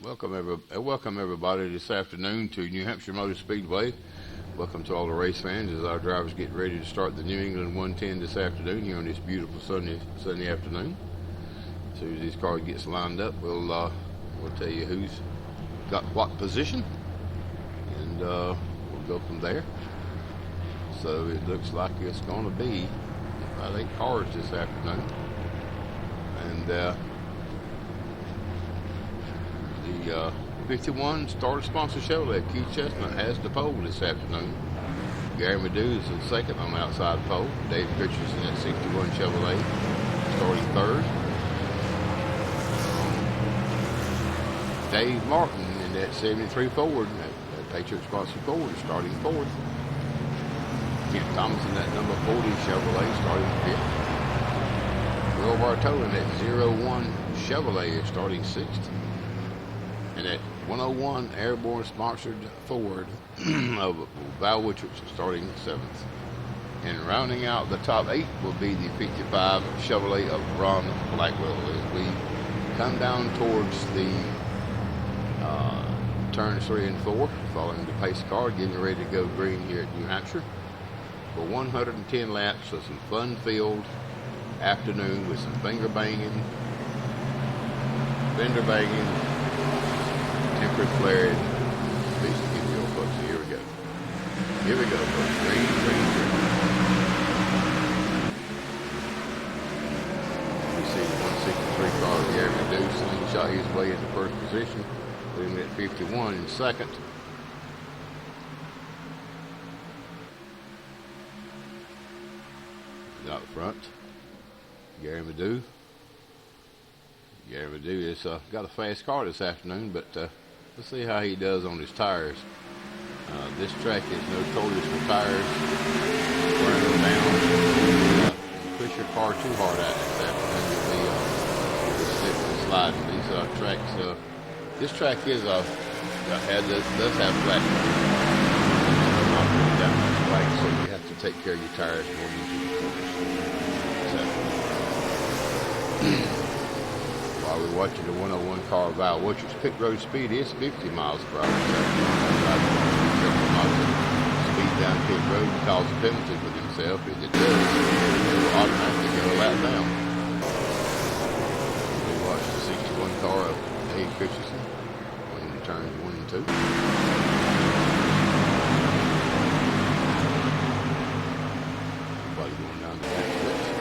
Welcome everybody this afternoon to New Hampshire Motor Speedway. Welcome to all the race fans as our drivers get ready to start the New England 110 this afternoon here on this beautiful sunny afternoon. As soon as these cars gets lined up, we'll tell you who's got what position, and we'll go from there. So it looks like it's going to be about 8 cars this afternoon, and the 51 starter sponsor Chevrolet Keith Chestnut has the pole this afternoon. Gary Madu is in second on the outside pole. Dave Richardson at 61 Chevrolet starting third. Dave Martin in that 73 Ford, that Patriot sponsor Ford, is starting fourth. Kent Thomas in that number 40 Chevrolet starting fifth. Will Bartow in that 01 Chevrolet is starting sixth. And that 101 Airborne sponsored Ford of Val Wichert starting seventh. And rounding out the top 8 will be the 55 Chevrolet of Ron Blackwell as we come down towards the turns 3 and 4, following the pace car, getting ready to go green here at New Hampshire for 110 laps of some fun-filled afternoon with some fender banging, tempered flared. Please give me your folks. Here we go. Here we go, folks. Green. We see the 163 car Gary Madu slingshot his way into first position, putting at 51 in second. Out front, Gary Madu. Gary Madu has got a fast car this afternoon, but let's see how he does on his tires. This track is notorious for tires wearing them down. Push your car too hard out this afternoon, you'll be slip and sliding. These tracks, this track is does have flat tires, so you have to take care of your tires more than you do. While we're watching the 101 car Val Wichert's pit road speed is 50 miles per hour. Speed down pit road and cause a penalty for himself. If it does, it will automatically go a lap down. We watch the 61 car of Dave Richardson when he turns 1 and 2. Everybody going down the back stretch.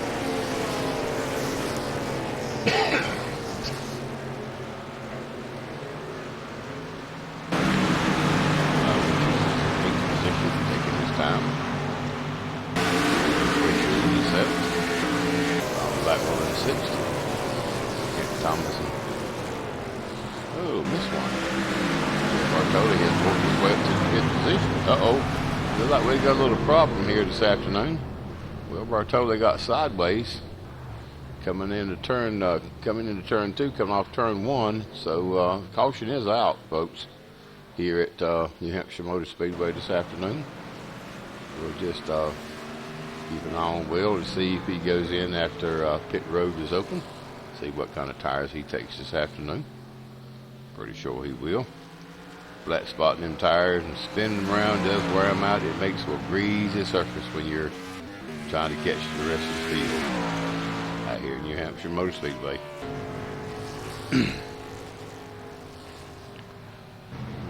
Looks like we got a little problem here this afternoon. Will Bartow got sideways coming into turn 2, coming off turn 1. So caution is out, folks, here at New Hampshire Motor Speedway this afternoon. We'll just keep an eye on Will to see if he goes in after pit road is open. See what kind of tires he takes this afternoon. Pretty sure he will. Flat spotting them tires and spinning them around does wear them out. It makes a greasy surface when you're trying to catch the rest of the field out here in New Hampshire Motor Speedway.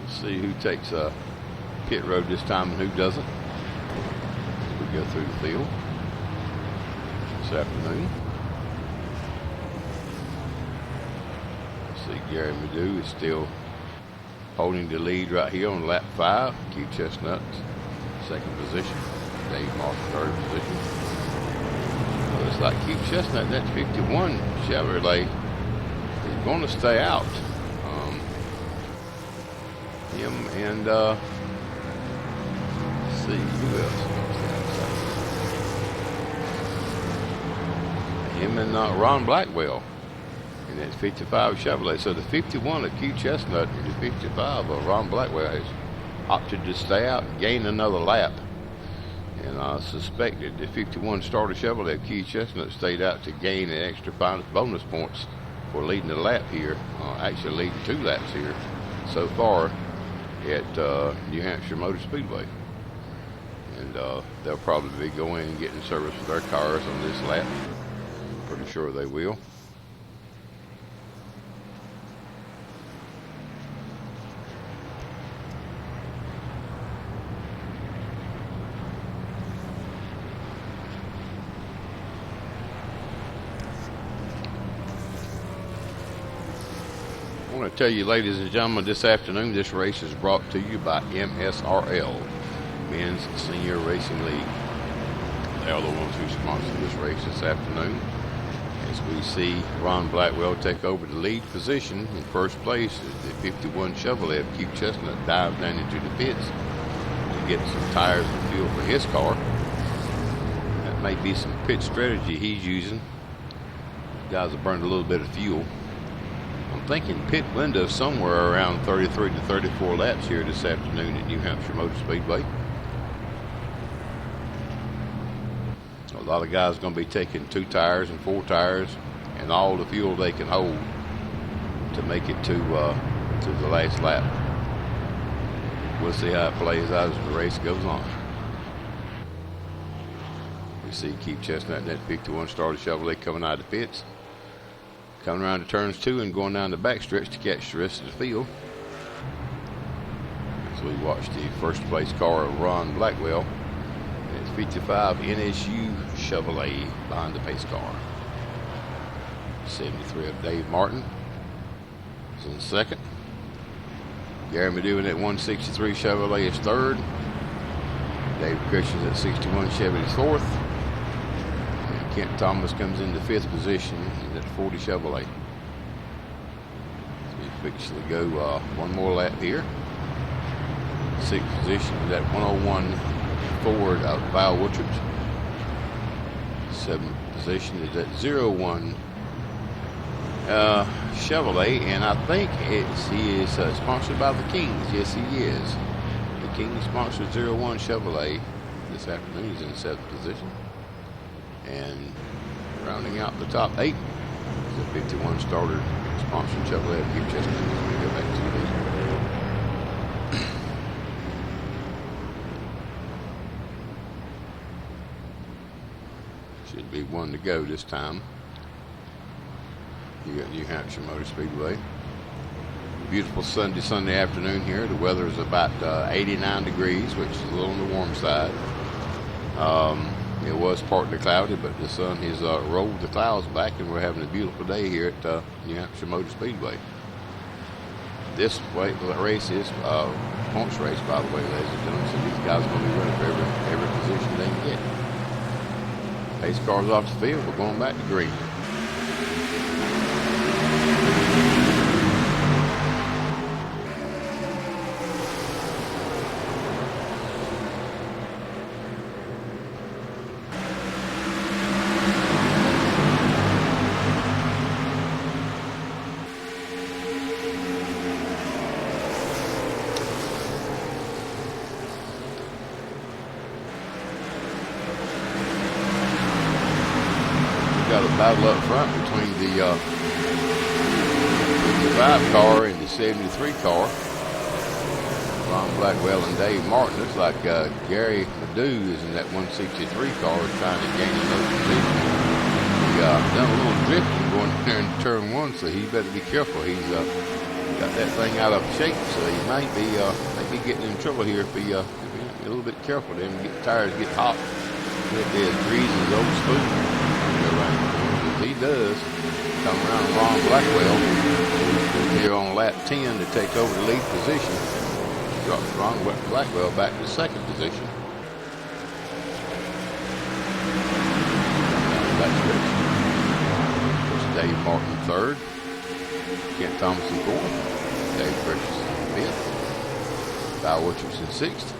Let's see who takes pit road this time and who doesn't. We go through the field this afternoon. Let's see, Gary Madu is still holding the lead right here on lap 5. Keith Chestnut, second position. Dave Martin, third position. Looks like Keith Chestnut, that 51 Chevrolet, is going to stay out. Him and, let's see, who else is going to stay outside? Him and Ron Blackwell. And that's 55 Chevrolet. So the 51 of Keith Chestnut and the 55 of Ron Blackwell has opted to stay out and gain another lap. And I suspected the 51 starter Chevrolet of Keith Chestnut stayed out to gain an extra bonus points for leading the lap here, actually leading 2 laps here so far at New Hampshire Motor Speedway. And they'll probably be going and getting service with their cars on this lap. Pretty sure they will. I want to tell you, ladies and gentlemen, this afternoon this race is brought to you by MSRL, Men's Senior Racing League. They are the ones who sponsor this race this afternoon. As we see Ron Blackwell take over the lead position in first place, the 51 Chevrolet of Q Chestnut dives down into the pits to get some tires and fuel for his car. That may be some pit strategy he's using. Guys have burned a little bit of fuel. I'm thinking pit window somewhere around 33 to 34 laps here this afternoon at New Hampshire Motor Speedway. A lot of guys are going to be taking 2 tires and 4 tires and all the fuel they can hold to make it to the last lap. We'll see how it plays out as the race goes on. We see Keith Chestnut and that 51 started Chevrolet coming out of the pits, coming around to turns 2 and going down the backstretch to catch the rest of the field. As we watch the first place car of Ron Blackwell. It's 55 NSU Chevrolet behind the pace car. 73 of Dave Martin is in second. Gary Madu in that 163 Chevrolet is third. Dave Christians at 61 Chevy is fourth. And Kent Thomas comes in the 5th position in that 40 Chevrolet. So we fix to go one more lap here. 6th position is that 101 Ford out of Val Woodruff. 7th position is at 01 Chevrolet, and I think he is sponsored by the Kings. Yes, he is. The Kings sponsored 01 Chevrolet this afternoon. He's in 7th position. And rounding out the top 8 is a 51 starter sponsored Chevrolet of Hugh Chestnut as we go back to the lead. Should be 1 to go this time. You got New Hampshire Motor Speedway. Beautiful Sunday afternoon here. The weather is about 89 degrees, which is a little on the warm side. It was partly cloudy, but the sun has rolled the clouds back, and we're having a beautiful day here at New Hampshire Motor Speedway. This race is points race, by the way, ladies and gentlemen. So these guys are going to be running for every position they can get. Pace cars off the field. We're going back to green. Got a battle up front between the 55 car and the 73 car. Ron Blackwell and Dave Martin. Looks like Gary Madu is in that 163 car trying to gain another position. He done a little drifting going there in turn 1, so he better be careful. He's got that thing out of shape, so he might be getting in trouble here if he a little bit careful. Then the tires get hot. It is greasy as old spoon. He does come around Ron Blackwell here on lap 10 to take over the lead position. Drops Ron Blackwell back to 2nd position. It's Dave Martin 3rd. Kent Thomas in 4th. Dave Precious in 5th. Val Woodruff in 6th.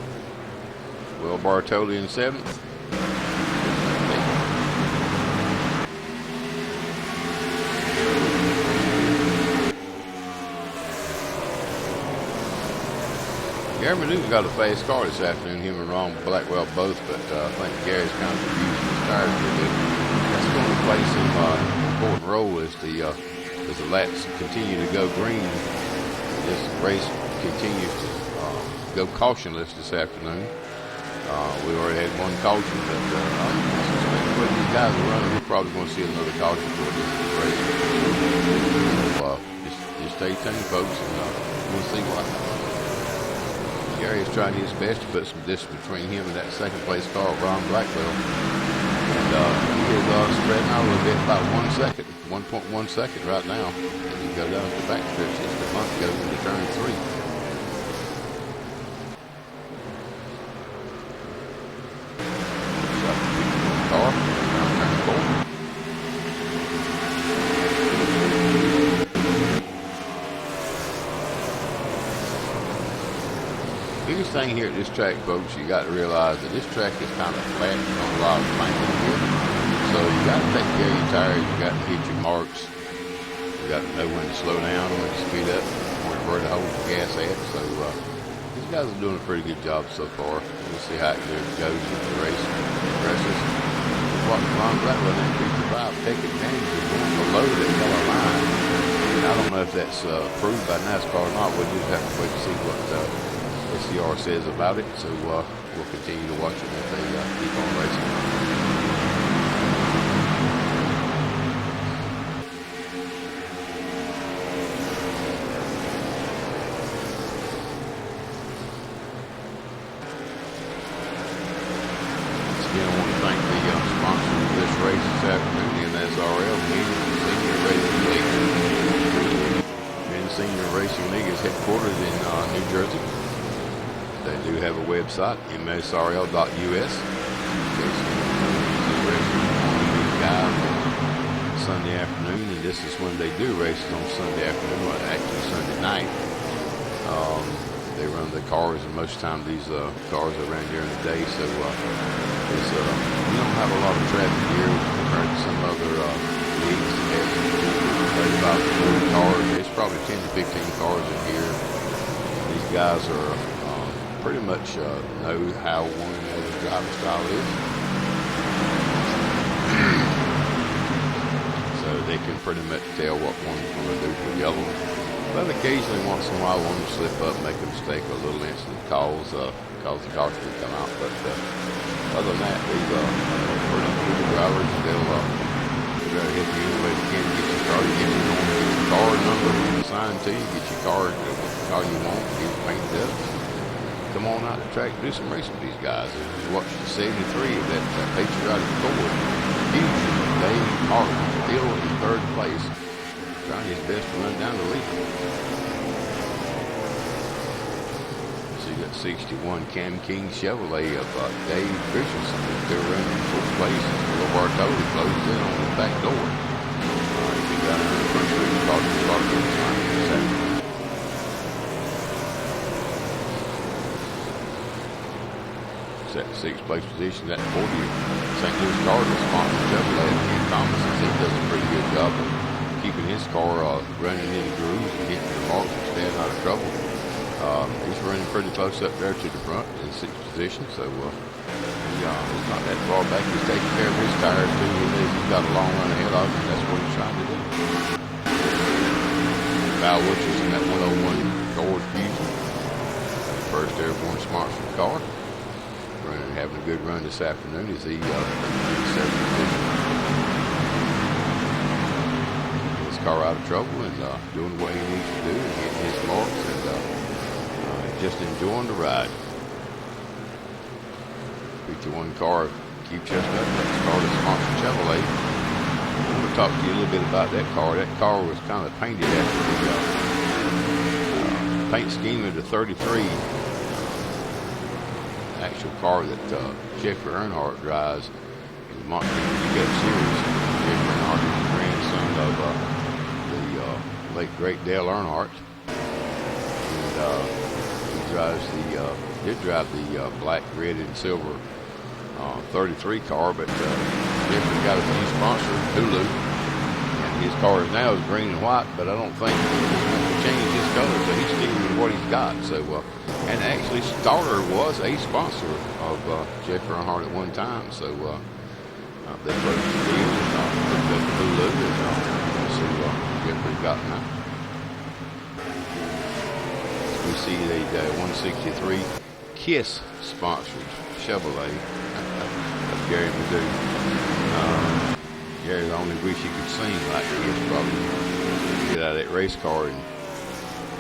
Will Bartoli in 7th. Gary Madu's got a fast car this afternoon, him and Ron Blackwell both, but I think Gary's kind of using his tires a little bit. That's going to play some important role as the as the laps continue to go green, this race continues to go cautionless this afternoon. We already had one caution, but the way these guys are running, we're probably going to see another caution for this race. So just stay tuned, folks, and we'll see what happens. Gary is trying his best to put some distance between him and that second place car, Ron Blackwell. And he is spreading out a little bit, about 1 second, 1.1 second right now. As you go down to the back stretch, as the front goes into turn 3. Biggest thing here at this track, folks, you got to realize that this track is kind of flat on a lot of planking here. So you got to take care of your tires, you got to hit your marks, you got to know when to slow down, when to speed up, where to hold the gas at. So these guys are doing a pretty good job so far. We'll see how it goes as the race progresses. Watching Ron Blackwell in 55 take advantage of going below that yellow line. And I don't know if that's approved by NASCAR or not. We'll just have to wait to see what SCR says about it, so we'll continue to watch it if they keep on racing. Once again, I want to thank the sponsors of this race this afternoon, the MSRL New England Senior Racing League is headquartered in New Jersey. They do have a website, MSRL.us. Sunday afternoon, and this is when they do races on Sunday afternoon, or actually Sunday night. They run the cars, and most of the time these cars are around during the day, so we don't have a lot of traffic here compared to some other leagues that have about 40 cars. There's probably 10 to 15 cars in here. These guys are pretty much know how one another's driving style is. So they can pretty much tell what one's going to do for the other one. But occasionally, once in a while, one will slip up, make a mistake, or a little incident cause the car to come out. But other than that, these are pretty good drivers. They'll try to help you any way they can to get your car. You get your car number assigned to you, get your car, the car you want, get it painted up. Come on out the track, do some racing with these guys. And watch the 73 of that patriotic Ford. Huge Dave Martin, still in third place, trying his best to run down the lead. So you got 61 Cam King Chevrolet of Dave Christensen. They're running in fourth place. Will Bartoli closes in on the back door. If you got in the front street, start at 6th place position, that 40 St. Louis Cardinals sponsor Chevrolet, Ken Thomas. He does a pretty good job of keeping his car running in the grooves and hitting the marks and staying out of trouble. He's running pretty close up there to the front in 6th position, so he's not that far back. He's taking care of his tires too. He's got a long run ahead of him, and that's what he's trying to do. Val Witchers in that 101 Ford Fusion, first airborne sponsored car. Having a good run this afternoon as he his car out of trouble and doing what he needs to do and getting his marks and just enjoying the ride. 51 car Keep Chestnut, that's car that's sponsored Chevrolet. I'm going to talk to you a little bit about that car. That car was kind of painted after the paint scheme of the 33. Actual car that Jeffrey Earnhardt drives in the Montgomery Cup Series. Jeffrey Earnhardt is the grandson of the late great Dale Earnhardt, and he did drive the black, red, and silver 33 car, but Jeffrey got a new sponsor, Hulu, and his car now is green and white, but I don't think he's going to change his color, so he's sticking with what he's got. So. And actually, Starter was a sponsor of Jeffrey Earnhardt at one time, so they broke the deal and Hulu, and so Yep, we've got now. We see the 163 KISS sponsored Chevrolet of Gary Madu. Gary only wish he could sing like KISS, probably get out of that race car and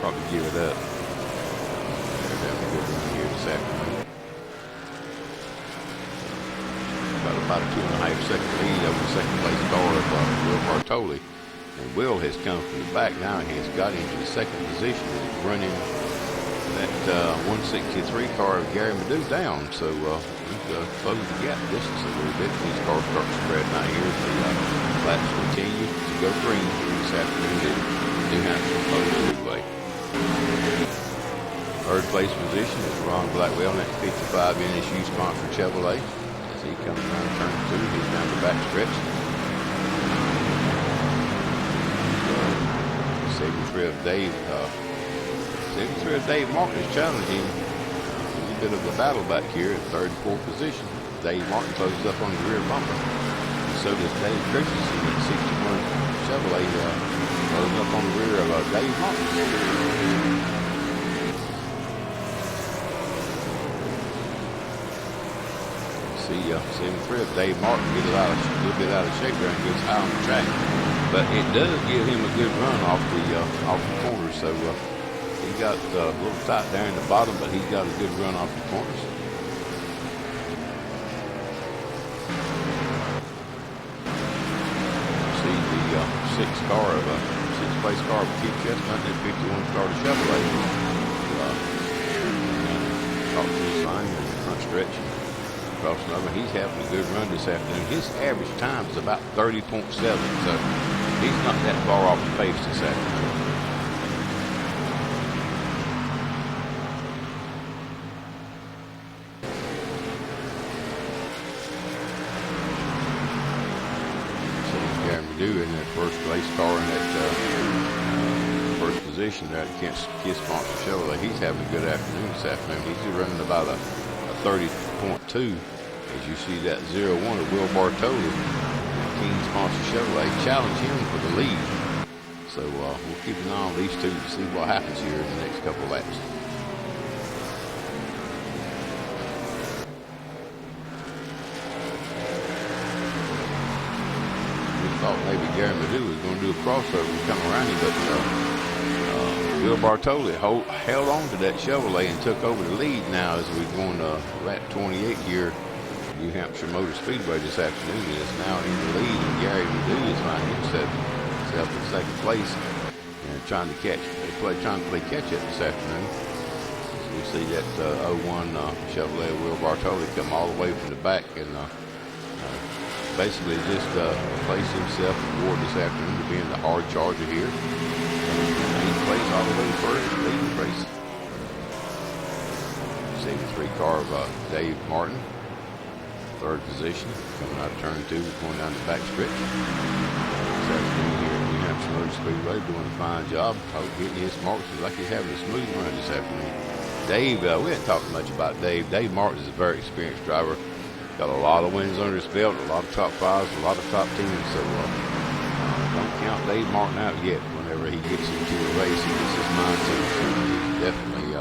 probably give it up. They're having a good run here this afternoon. About a 2.5 second lead over the second place car of Will Bartoli. And Will has come from the back now. He has got into the second position and is running that 163 car of Gary Madu down. So we've closed the gap distance a little bit. These cars start spreading out here. The laps continue to go green this afternoon at New Hampshire Motor Speedway. Third place position is Ron Blackwell in that 55 NSU sponsored Chevrolet. As he comes around turn 2, he's down the back stretch. 73 of Dave. 73 of Dave Martin is challenging a little bit of a battle back here at third and fourth position. Dave Martin closes up on the rear bumper. And so does Dave Christensen in 61 Chevrolet closing up on the rear of Dave Martin. See 73 of Dave Martin get a little bit out of shape there and goes high on the track. But it does give him a good run off the corners. So he got a little tight there in the bottom, but he's got a good run off the corners. See the sixth place car of Keith Chestnut and 51 starter Chevrolet. Talk to the sign in the front stretch. Crossing over, he's having a good run this afternoon. His average time is about 30.7, so he's not that far off the pace this afternoon. So Gary Madu in that first place car in that first position there at KISS sponsor Chevrolet. He's having a good afternoon this afternoon. He's running about a 30.2. As you see that 0-1 of Will Bartoli, King sponsor Chevrolet, challenge him for the lead. So we'll keep an eye on these two to see what happens here in the next couple of laps. We thought maybe Gary Madu was going to do a crossover and come around him, but Will Bartoli held on to that Chevrolet and took over the lead now as we're going to lap 28 here. New Hampshire Motor Speedway this afternoon is now in the lead, and Gary Madu is finding himself in second place and trying to play catch up this afternoon. So we see that 01 Chevrolet Will Bartoli come all the way from the back and basically just place himself forward this afternoon to being the hard charger here. And he plays all the way first, leading the race. 73 car of Dave Martin. Third position, coming out of turn 2, going down the back stretch. This afternoon here at New Hampshire Motor Speedway, doing a fine job. Hope getting his marks. It's like he's having a smooth run this afternoon. Dave, we haven't talked much about Dave. Dave Martin is a very experienced driver. Got a lot of wins under his belt, a lot of top fives, a lot of top tens. So don't count Dave Martin out yet. Whenever he gets into a race, he gets his mind to it. So he's definitely,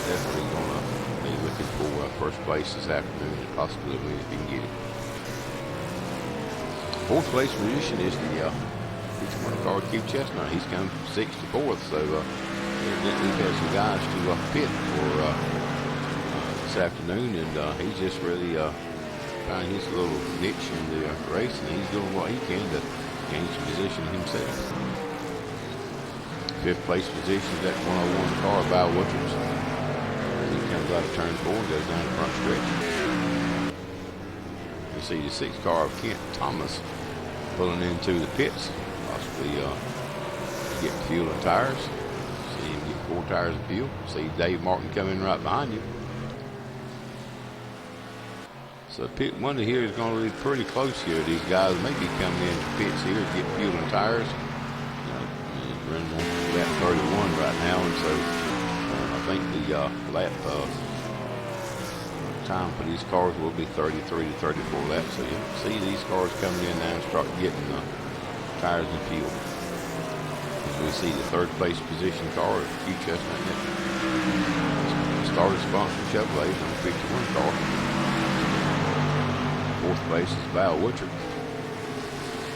definitely going to be looking for first place this afternoon and possibly win if he can get it. Fourth place position is the 51 car Keith Chestnut. He's come 64th, so evidently we've had some guys to pit for this afternoon, and he's just really finding his little niche in the race, and he's doing what he can to gain some position himself. Fifth place position is that 101 car of Val Woodruff's. He comes out of turn 4 and goes down the front stretch. You see the 6th car of Kent Thomas pulling into the pits, possibly getting fuel and tires. See him get 4 tires of fuel. See Dave Martin coming right behind you. So pit 1 here is going to be pretty close here. These guys may be coming in the pits here to get fuel and tires. He's running on lap 31 right now, and so I think the lap time for these cars will be 33 to 34 laps. So you'll see these cars coming in now and start getting tires and fuel. As we see the third place position car, Q Chestnut started sponsored Chevrolet, number 51 car. Fourth place is Val Woodard.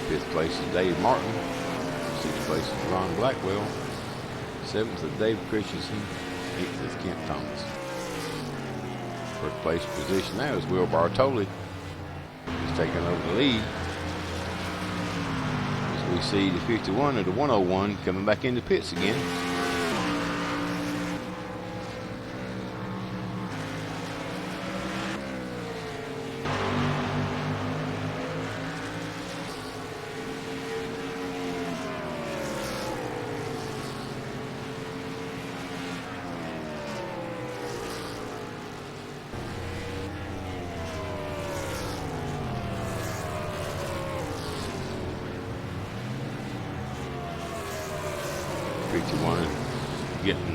Fifth place is Dave Martin. Sixth place is Ron Blackwell. Seventh is Dave Christensen. Eighth is Kent Thomas. First place position now is Will Bartoli. He's taking over the lead. As we see the 51 and the 101 coming back into pits again. 51 getting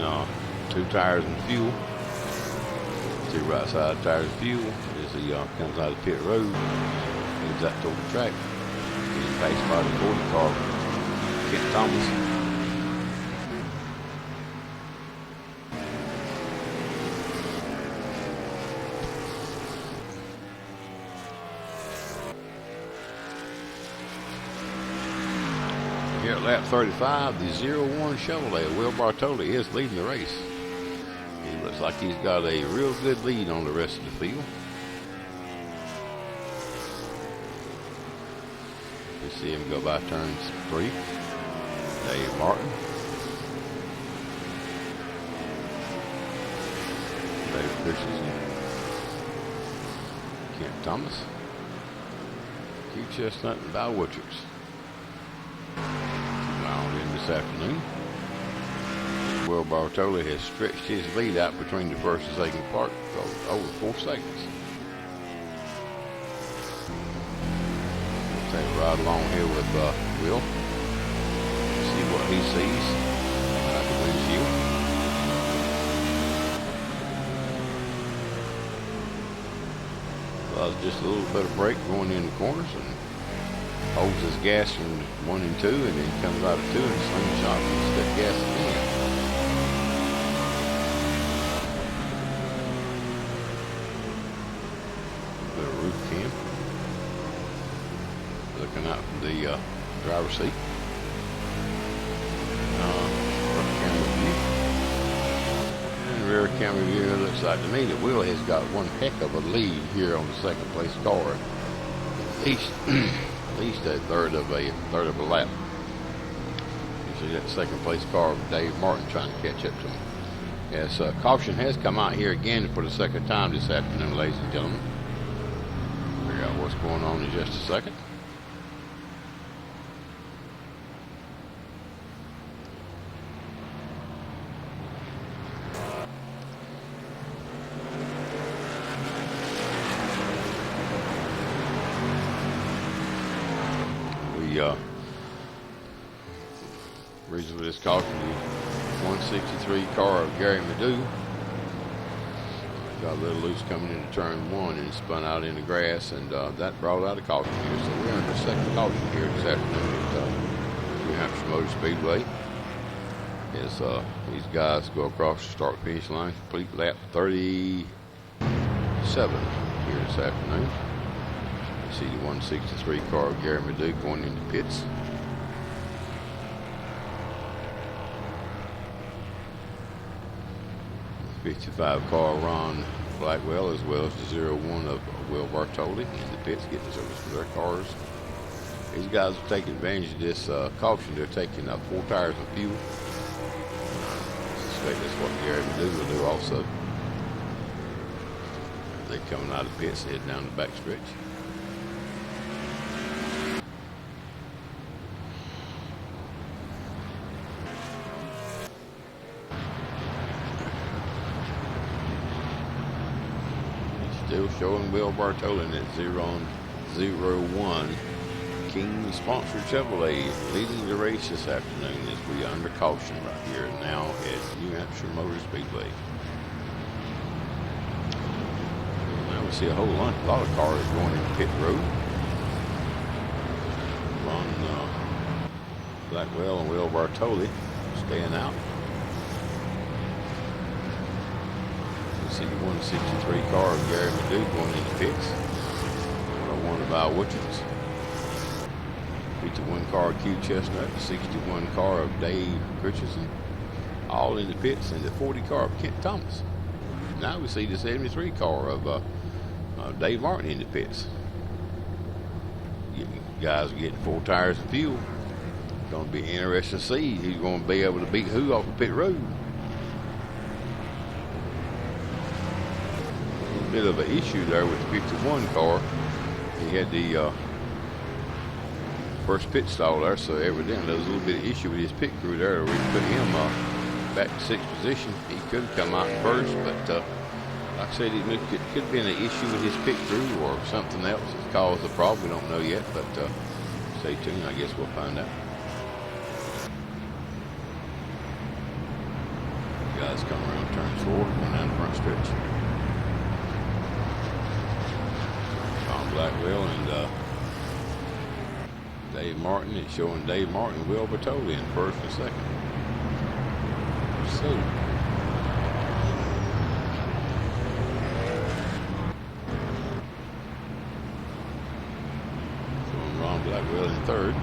2 tires and fuel. See right side tires and fuel as he comes out of pit road, moves that toward the track. Getting paced by the 40 car, Kent Thomas. Here at lap 35, the 01 Chevrolet, Will Bartoli, is leading the race. He looks like he's got a real good lead on the rest of the field. We see him go by turns 3. Dave Martin. David Christensen. Kent Thomas. Q Chestnut and Val Woodard. This afternoon, Will Bartoli has stretched his lead out between the first and second part over 4 seconds. We'll take a ride along here with Will, see what he sees out the windshield. Well, just a little bit of brake going in the corners and holds his gas from 1 and 2, and then comes out of 2 and slingshot and step gas again. A bit of roof cam. Looking out from the driver's seat. Front camera view. And rear camera view, it looks like to me that Will has got one heck of a lead here on the second place car. At least a third of a lap. You see that second place car of Dave Martin trying to catch up to him. Yes, caution has come out here again for the second time this afternoon, ladies and gentlemen. Figure out what's going on in just a second. Reason for this caution is 163 car of Gary Madu got a little loose coming into turn 1 and spun out in the grass, and that brought out a caution here. So we're under second caution here this afternoon at New Hampshire Motor Speedway. As these guys go across the start finish line, complete lap 37 here this afternoon. You see the 163 car of Gary Madu going into pits. The 55 car Ron Blackwell, as well as the 01 of Will Bartoli in the pits, getting service for their cars. These guys are taking advantage of this caution. They're taking 4 tires of fuel. I suspect that's what Gary Madu will do also. They're coming out of the pits, heading down the back stretch. Still showing Will Bartoli in that 0-01 King sponsored Chevrolet leading the race this afternoon as we are under caution right here now at New Hampshire Motor Speedway. Now we see a whole lot of cars going into pit road. Ron Blackwell and Will Bartoli staying out. You see the 163 car of Gary Madu going into pits. 101 of Val Woodchins. 51 car of Q Chestnut. 61 car of Dave Richardson. All in the pits, and the 40 car of Kent Thomas. Now we see the 73 car of Dave Martin in the pits. Guys are getting 4 tires of fuel. It's going to be interesting to see who's going to be able to beat who off the pit road. A bit of an issue there with the 51 car. He had the first pit stall there, so evidently there was a little bit of issue with his pit crew there. We put him back to 6th position. He could have come out first, but like I said, it could have been an issue with his pit crew or something else that's caused the problem. We don't know yet, but stay tuned. I guess we'll find out. Guys come around turn 4, going down the front stretch. Tom Blackwell and Dave Martin. It's showing Dave Martin and Will Bertoli in first and second. So Ron Blackwell in third.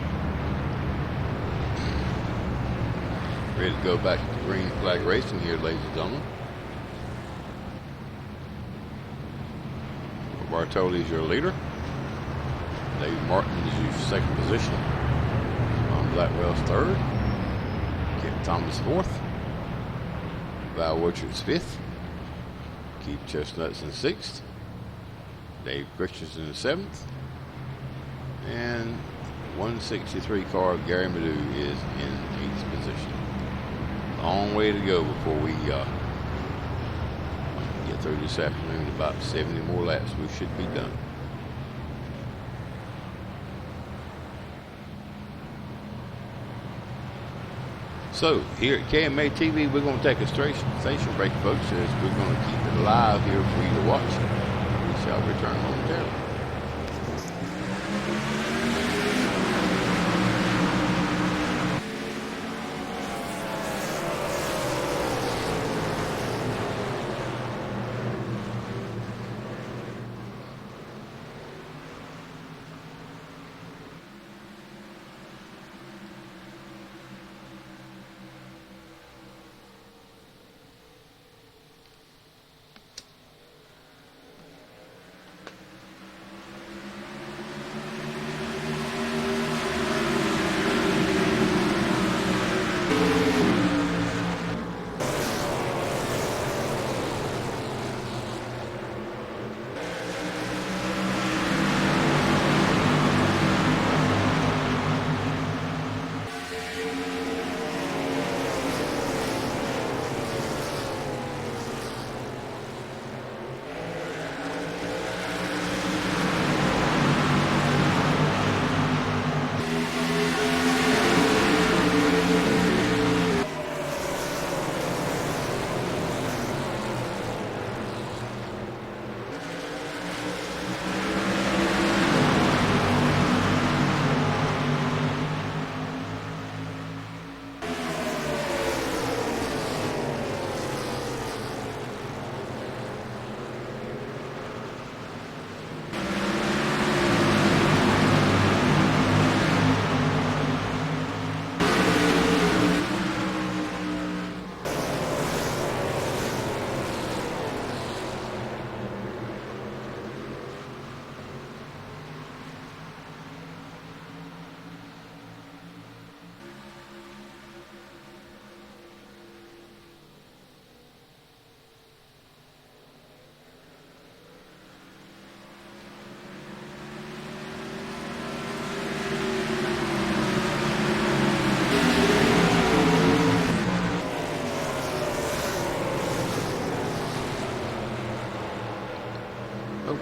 Ready to go back to green flag racing here, ladies and gentlemen. Bartoli is your leader. Dave Martin is your second position. Ron Blackwell's third. Kent Thomas fourth. Val Woodchard's fifth. Keith Chestnut's in sixth. Dave Christensen in seventh. And 163 car of Gary Madu is in 8th position. Long way to go before we get through this afternoon. About 70 more laps we should be done. So here at KMA TV, we're going to take a station break, folks, as we're going to keep it live here for you to watch. We shall return momentarily.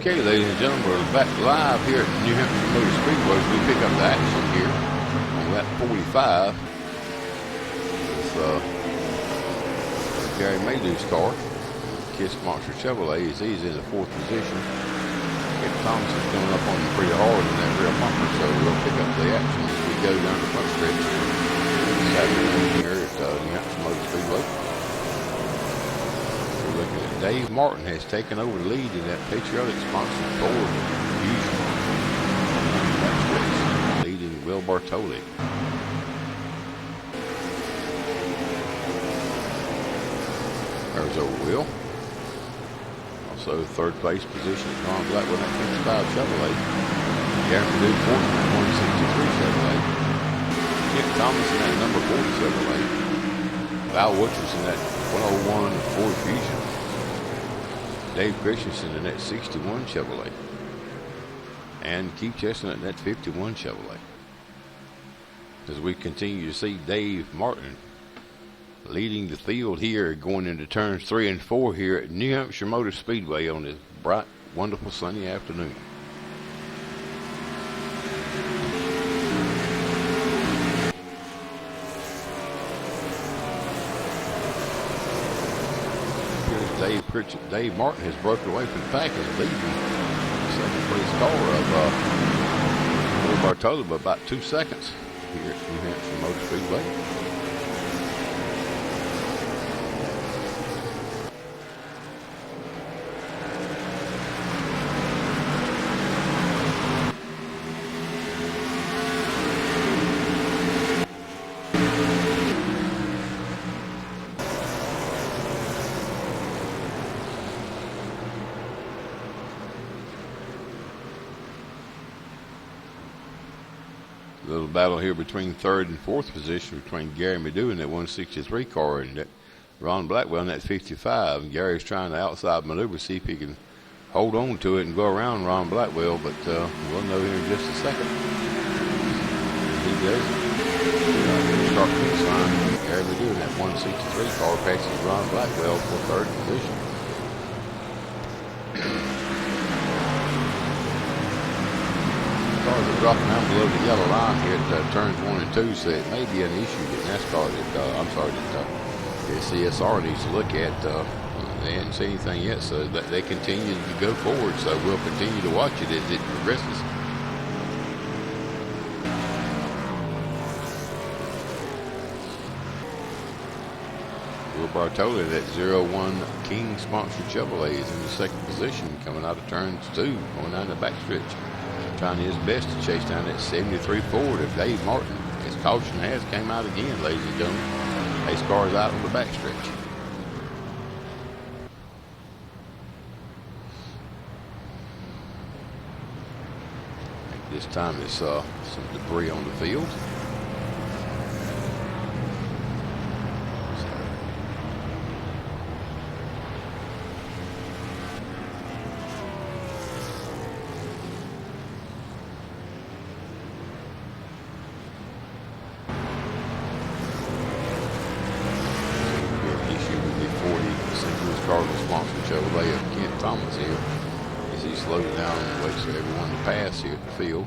Okay, ladies and gentlemen, we're back live here at New Hampshire Motor Speedway as we pick up the action here on lap 45 with Gary Madu's car. Kiss Monster Chevrolet is he's in the 4th position. Kent Thomas is coming up on him pretty hard in that rear bumper, so we'll pick up the action as we go down the front stretch. this afternoon here at New Hampshire Motor Speedway. We're looking at Dave Martin has taken over the lead in that patriotic sponsored Ford Fusion. Leading Will Bartoli. There's old Will. Also third place position at Ron Blackwell in that 55 Chevrolet. Gary Purdue fourth in that 163 Chevrolet. Kent Thomas in that number 40 Chevrolet. Val Woodruff in that 101 Ford Fusion. Dave Christensen in that 61 Chevrolet. And Keith Chestnut in that 51 Chevrolet. As we continue to see Dave Martin leading the field here going into turns 3 and 4 here at New Hampshire Motor Speedway on this bright, wonderful sunny afternoon. Here's Dave Martin has broken away from the pack and leading the second place car of Will Bartoli by about 2 seconds here at New Hampshire Motor Speedway. Little battle here between third and fourth position between Gary Madu in that 163 car and that Ron Blackwell in that 55. And Gary's trying to outside maneuver, see if he can hold on to it and go around Ron Blackwell, but we'll know here in just a second. He does. Start finish line. Gary Madu in that 163 car passes Ron Blackwell for third position. Cars are dropping out below the yellow line here at turns 1 and 2, so it may be an issue that NASCAR, the CSR needs to look at. They hadn't seen anything yet, so that they continue to go forward, so we'll continue to watch it as it progresses. Will Bartoli, that 01 King sponsored Chevrolet, is in the second position coming out of turns 2, going down the backstretch. Trying his best to chase down that 73 Ford of Dave Martin. His caution has came out again, ladies and gentlemen. Pace car is out on the backstretch. This time it's some debris on the field. Chevrolet of Kent Thomas here as he slows down and waits for everyone to pass here at the field.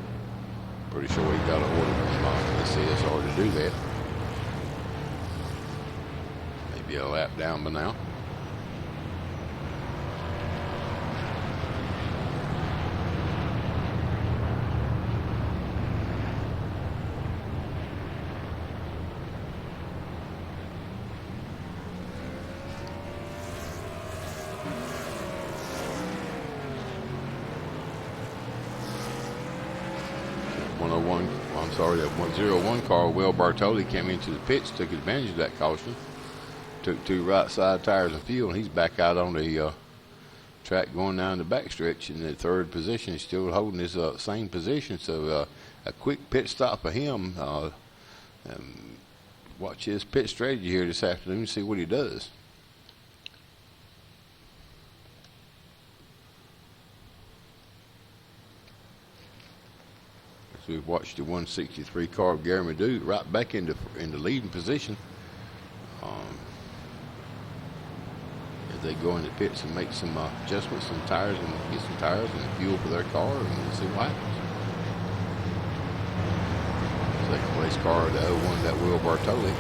Pretty sure he got an order from the CSR to do that. Maybe a lap down by now. That 101 car, Will Bartoli, came into the pits, took advantage of that caution, took 2 right side tires of fuel, and he's back out on the track going down the backstretch in the third position. He's still holding his same position, so a quick pit stop for him. Watch his pit strategy here this afternoon and see what he does. So we've watched the 163 car of Gary Madu right back into leading position as they go into pits and make some adjustments, some tires, and get some tires and fuel for their car, and we'll see what happens. Second place car, the 01, that Will Bartoli.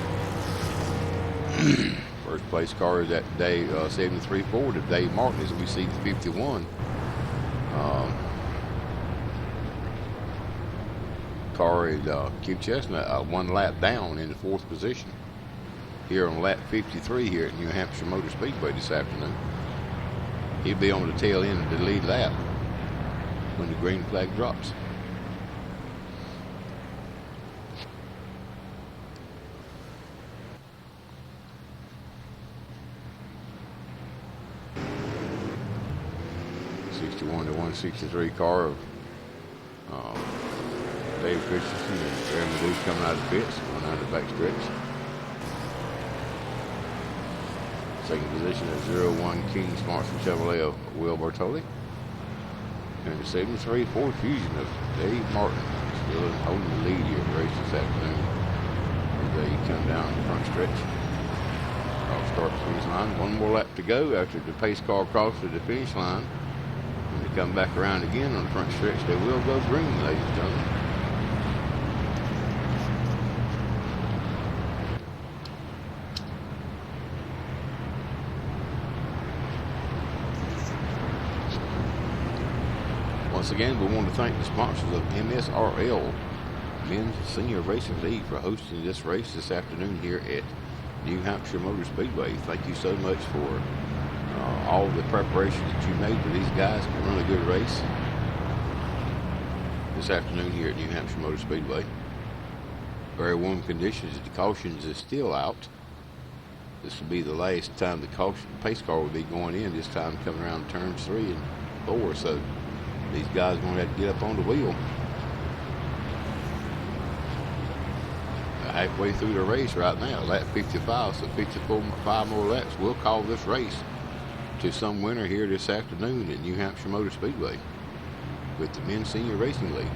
First place car is that Dave 73 Ford of Dave Martin, as we see the 51. car is Keith Chestnut 1 lap down in the 4th position here on lap 53 here at New Hampshire Motor Speedway this afternoon. He'll be on the tail end of the lead lap when the green flag drops. The 163 car of Dave Christensen and Aaron Medusa coming out of the pits, going out of the back stretch. Second position at 01 King sponsored Chevrolet of Will Bartoli. And the 73 Ford Fusion of Dave Martin still holding the lead here at the race this afternoon as they come down the front stretch. I'll start the finish line. One more lap to go after the pace car crosses the finish line. When they come back around again on the front stretch, they will go green, ladies and gentlemen. Once again, we want to thank the sponsors of MSRL Men's Senior Racing League for hosting this race this afternoon here at New Hampshire Motor Speedway. Thank you so much for all the preparations that you made for these guys to run a good race this afternoon here at New Hampshire Motor Speedway. Very warm conditions. The cautions is still out. This will be the last time the pace car will be going in, this time coming around turns 3 and 4. So these guys are going to have to get up on the wheel. Halfway through the race right now, lap 55, so 5 more laps. We'll call this race to some winner here this afternoon at New Hampshire Motor Speedway with the Men's Senior Racing League.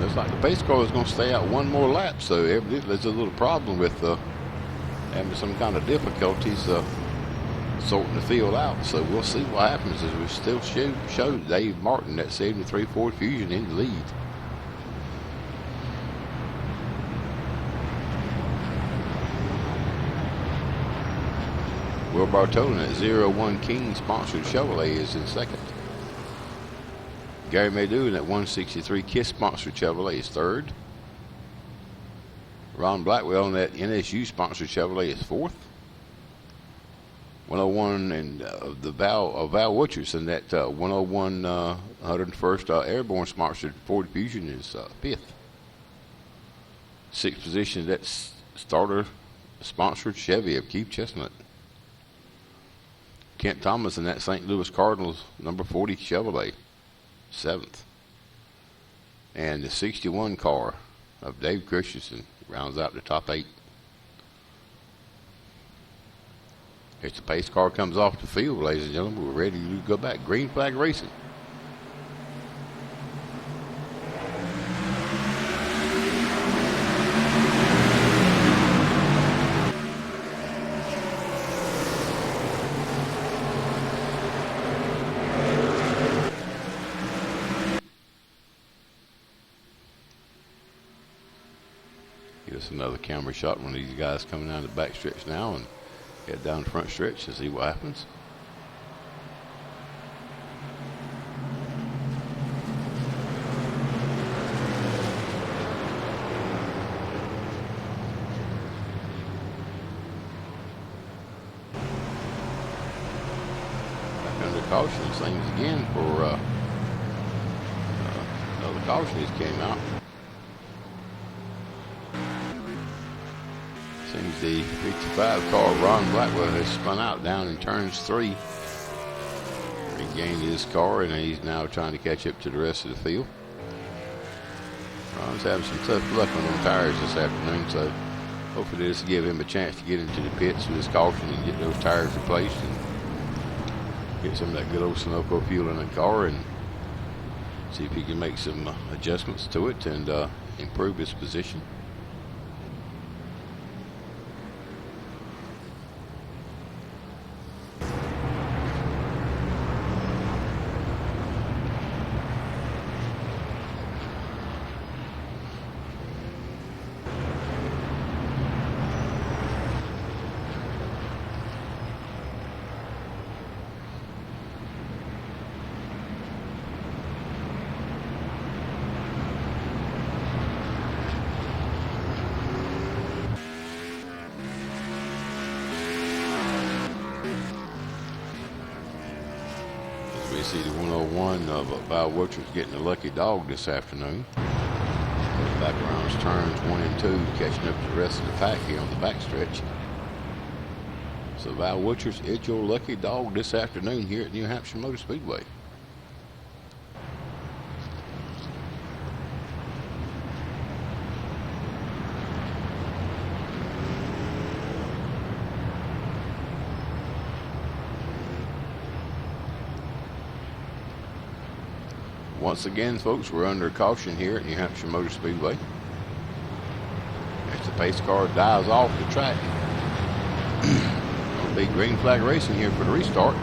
Looks like the pace car is going to stay out 1 more lap, so evidently there's a little problem with having some kind of difficulties sorting the field out. So we'll see what happens as we still show Dave Martin, that 73 Ford Fusion, in the lead. Will Bartolin at 01 King sponsored Chevrolet is in second. Gary Maydew in that 163 KISS sponsored Chevrolet is third. Ron Blackwell in that NSU sponsored Chevrolet is fourth. 101 and Val Wutchers in that 101 101st Airborne sponsored Ford Fusion is fifth. Sixth position, that starter sponsored Chevy of Keith Chestnut. Kent Thomas in that St. Louis Cardinals number 40 Chevrolet, 7th. And the 61 car of Dave Christensen rounds out the top 8. As the pace car comes off the field, ladies and gentlemen, we're ready to go back. Green flag racing. Get us another camera shot. One of these guys coming down the back stretch now and head down the front stretch to see what happens. Back under caution, things again for another caution just came out. Seems the 55 car Ron Blackwell has spun out down in turns 3. Regained his car and he's now trying to catch up to the rest of the field. Ron's having some tough luck on them tires this afternoon, so hopefully this will give him a chance to get into the pits with his caution and get those tires replaced and get some of that good old Sunoco fuel in the car and see if he can make some adjustments to it and improve his position. see the 101 of Val Woodward's getting a lucky dog this afternoon. Back around his turns 1 and 2, catching up to the rest of the pack here on the backstretch. So Val Woodward's is your lucky dog this afternoon here at New Hampshire Motor Speedway. Once again, folks, we're under caution here at New Hampshire Motor Speedway. As the pace car dives off the track. It'll be green flag racing here for the restart.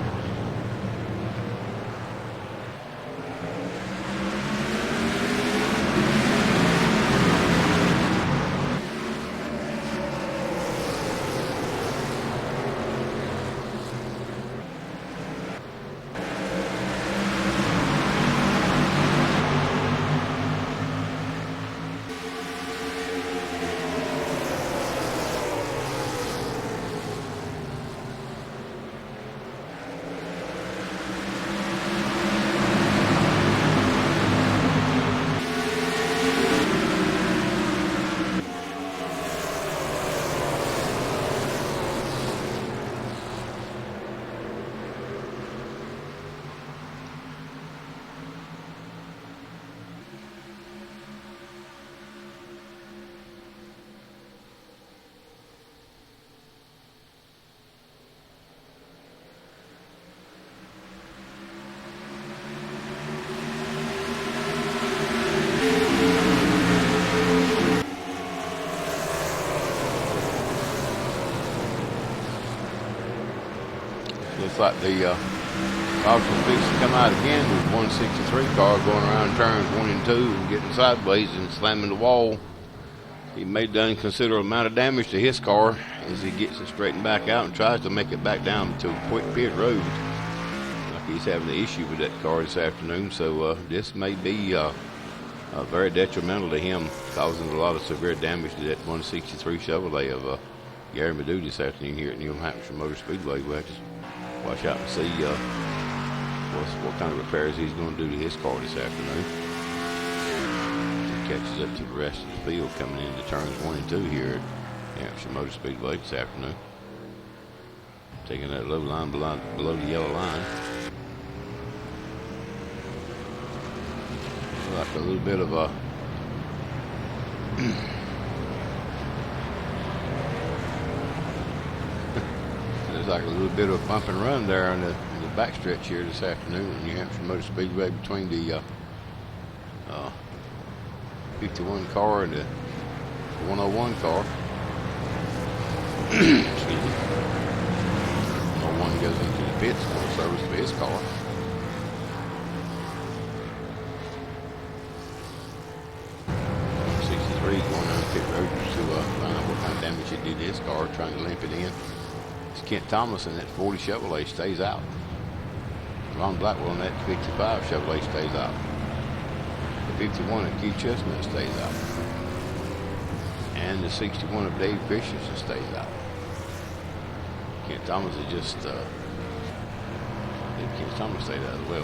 Looks like the officer fixing to come out again with 163 car going around turns 1 and 2 and getting sideways and slamming the wall. He may have done a considerable amount of damage to his car as he gets it straightened back out and tries to make it back down to pit road. Like he's having an issue with that car this afternoon, so this may be very detrimental to him, causing a lot of severe damage to that 163 Chevrolet of Gary Madu this afternoon here at New Hampshire Motor Speedway. We'll have to watch out and see what kind of repairs he's going to do to his car this afternoon. He catches up to the rest of the field coming into turns 1 and 2 here at New Hampshire Motor Speedway this afternoon. Taking that low line below the yellow line. Like a little bit of a there's like a little bit of a bump and run there on the backstretch here this afternoon at New Hampshire Motor Speedway between the 51 car and the 101 car. Excuse me. 101 goes into the pits for service for his car. Going on pit road to find out what kind of damage it did to his car, trying to limp it in. It's Kent Thomas and that 40 Chevrolet stays out. Ron Blackwell and that 55 Chevrolet stays out. The 51 of Keith Chestnut stays out. And the 61 of Dave Christensen stays out. Kent Thomas is just Kent Thomas stayed out as well.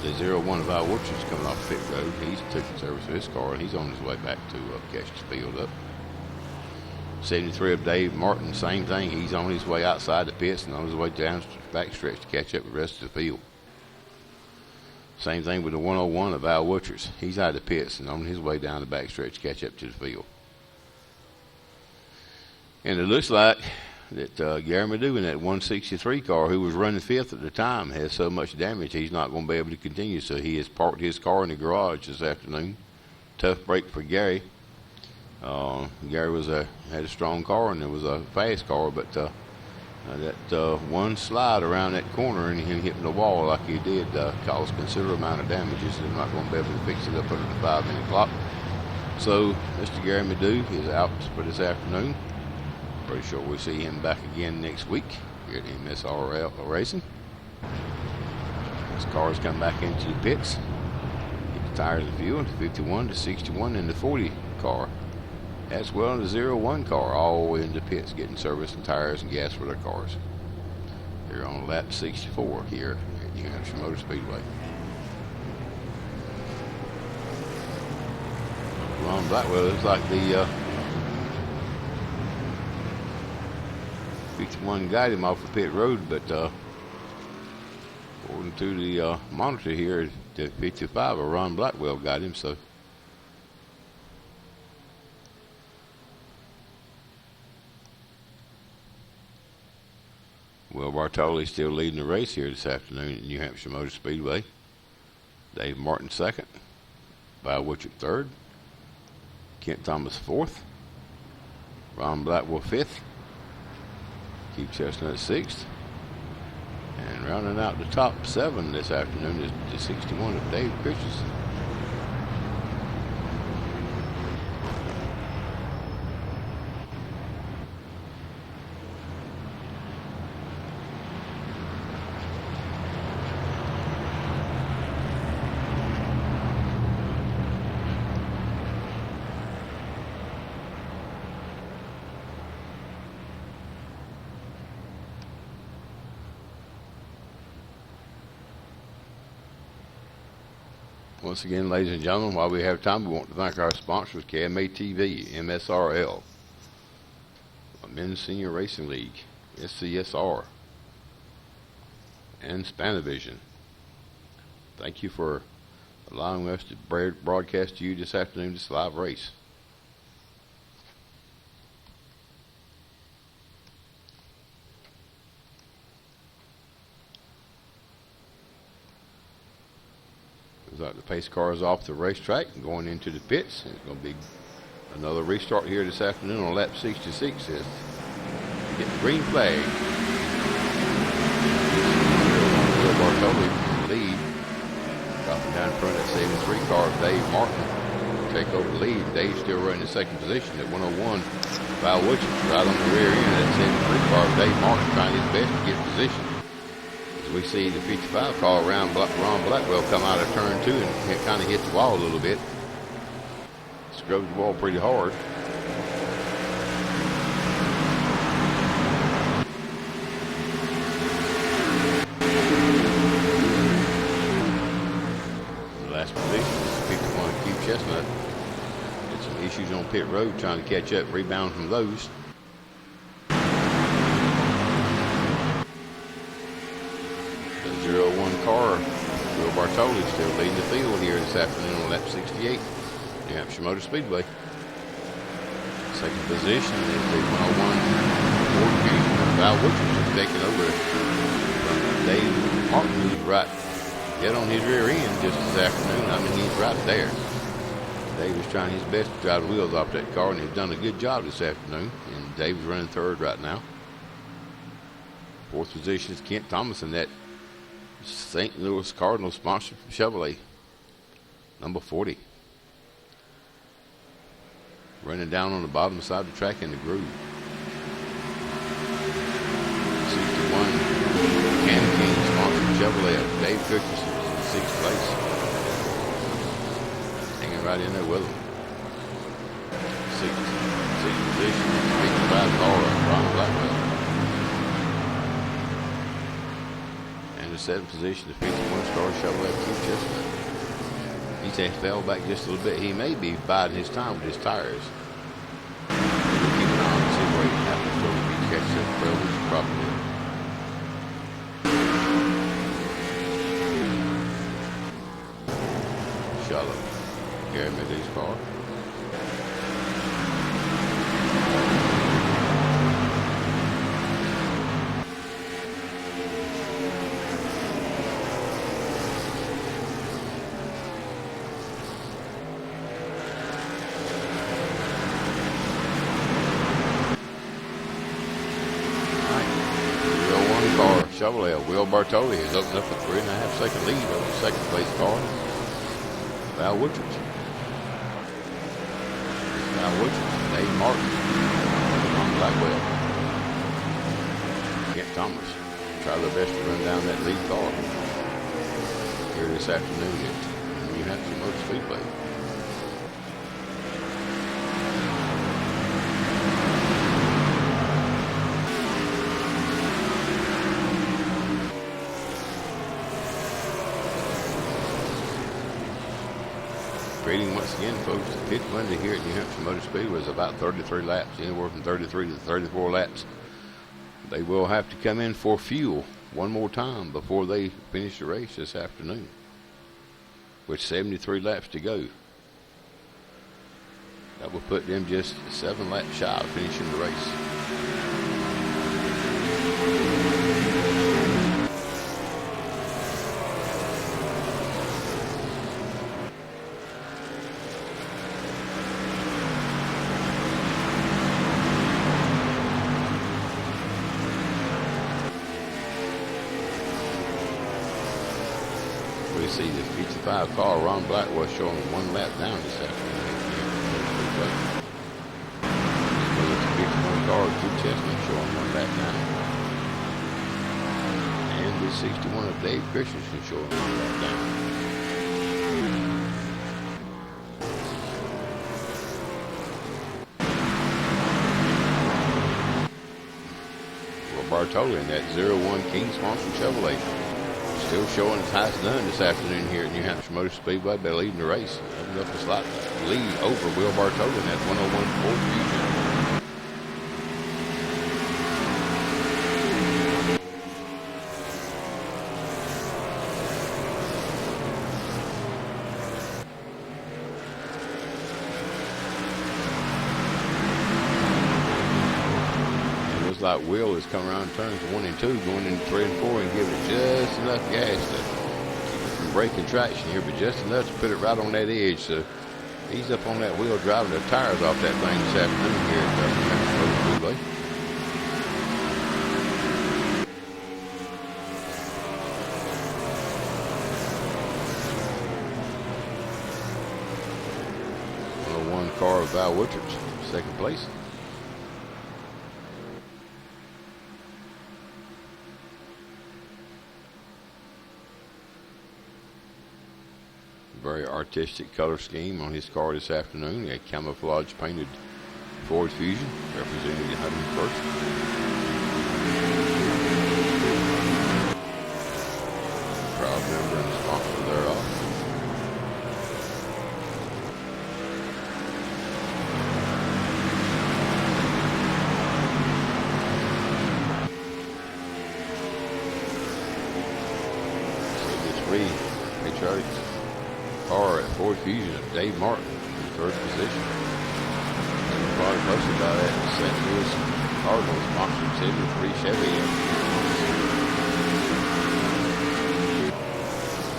The 01 of Al Woodward's coming off pit road. He's taking service of his car and he's on his way back to catch the field up. 73 of Dave Martin, same thing. He's on his way outside the pits and on his way down the backstretch to catch up with the rest of the field. Same thing with the 101 of Al Woodward's. He's out of the pits and on his way down the backstretch to catch up to the field. And it looks like that Gary Madu in that 163 car, who was running 5th at the time, has so much damage he's not going to be able to continue. So he has parked his car in the garage this afternoon. Tough break for Gary. Gary had a strong car and it was a fast car, but that one slide around that corner and him hitting the wall like he did caused considerable amount of damages. They're not going to be able to fix it up under the 5-minute clock. So Mr. Gary Madu is out for this afternoon. Pretty sure we'll see him back again next week here at MSRL Racing. This car's come back into the pits. Get the tires and fuel, the 51, the 61, and the 40 car, as well as the 01 car, all into pits getting service and tires and gas for their cars. They're on lap 64 here at New Hampshire Motor Speedway. Ron Blackwell looks like the 51 got him off the pit road, but according to the monitor here, the 55 of Ron Blackwell got him. So Will Bartoli still leading the race here this afternoon at New Hampshire Motor Speedway. Dave Martin second, Val Woodchuck third, Kent Thomas fourth, Ron Blackwell fifth, Keith Chestnut sixth, and rounding out the top 7 this afternoon is the 61 of Dave Christensen. Once again, ladies and gentlemen, while we have time, we want to thank our sponsors, KMA TV, MSRL, Men's Senior Racing League, SCSR, and Spanavision. Thank you for allowing us to broadcast to you this afternoon this live race. Like the pace car is off the racetrack and going into the pits. It's going to be another restart here this afternoon on lap 66 as you get the green flag. Will Bartoli lead. Dropping down in front of that 73 car of Dave Martin. Take over the lead. Dave's still running in second position at 101. Val Woodchuck right on the rear end of that 73 car of Dave Martin, trying his best to get position. We see the 55 car around Ron Blackwell come out of turn 2 and kind of hit the wall a little bit. Scrubbed the wall pretty hard. The last position is 51 Keith Chestnut. Had some issues on pit road trying to catch up, rebound from those. Car, Will Bartoli still leading the field here this afternoon on lap 68, New Hampshire Motor Speedway. Second position is the 101 Ford King. Val Woodchuck is taking over from Dave Martin, who's right dead on his rear end just this afternoon. I mean, he's right there. Dave is trying his best to drive the wheels off that car, and he's done a good job this afternoon. And Dave's running third right now. Fourth position is Kent Thomas in that St. Louis Cardinals sponsored Chevrolet, number 40. Running down on the bottom side of the track in the groove. 61 Candy King sponsored Chevrolet. Dave Christensen is in 6th place. Hanging right in there with him. Sixth position, 55 car, Ron Blackwell. The 7th position, the 51 star Chevrolet Keith Chestnut. He fell back just a little bit. He may be biding his time with his tires. Keep an eye on to see what happens when he catches up railroad properly. Shallow. Gary Medley's car. Chevrolet, Will Bartoli has opened up a 3.5 second lead over the second place car, Val Woodchuck. Val Woodchuck, Dave Martin, Ron Blackwell, Kent Thomas try their best to run down that lead car here this afternoon at New Hampshire Motor Speedway. Reading once again, folks, the pit window here at New Hampshire Motor Speedway was about 33 laps, anywhere from 33 to 34 laps. They will have to come in for fuel one more time before they finish the race this afternoon, with 73 laps to go. That will put them just 7 laps shy of finishing the race. We see the 55 car, Ron Blackwell, showing 1 lap down this afternoon. The 51 car, Drew Chestnut, showing 1 lap down. And the 61 of Dave Christensen showing 1 lap down. Well, Bartoli in that 01 King sponsored Chevrolet, still showing its highest done this afternoon here at New Hampshire Motor Speedway by leading the race. Opened up a slight lead over Will Bartoli in that 101 Ford Fusion. Like Will is coming around turns 1 and 2, going into 3 and 4, and giving it just enough gas to keep it from breaking traction here, but just enough to put it right on that edge. So he's up on that wheel driving the tires off that thing this afternoon here at New Hampshire Motor Speedway. One car of Val Woodruff's second place. Very artistic color scheme on his car this afternoon. A camouflage painted Ford Fusion representing the 101st. Proud member and sponsor thereof. So the 3 patriotic car at Ford Fusion of Dave Martin in third position. And probably posted by that St. Louis Cardinals sponsored 73 Chevy.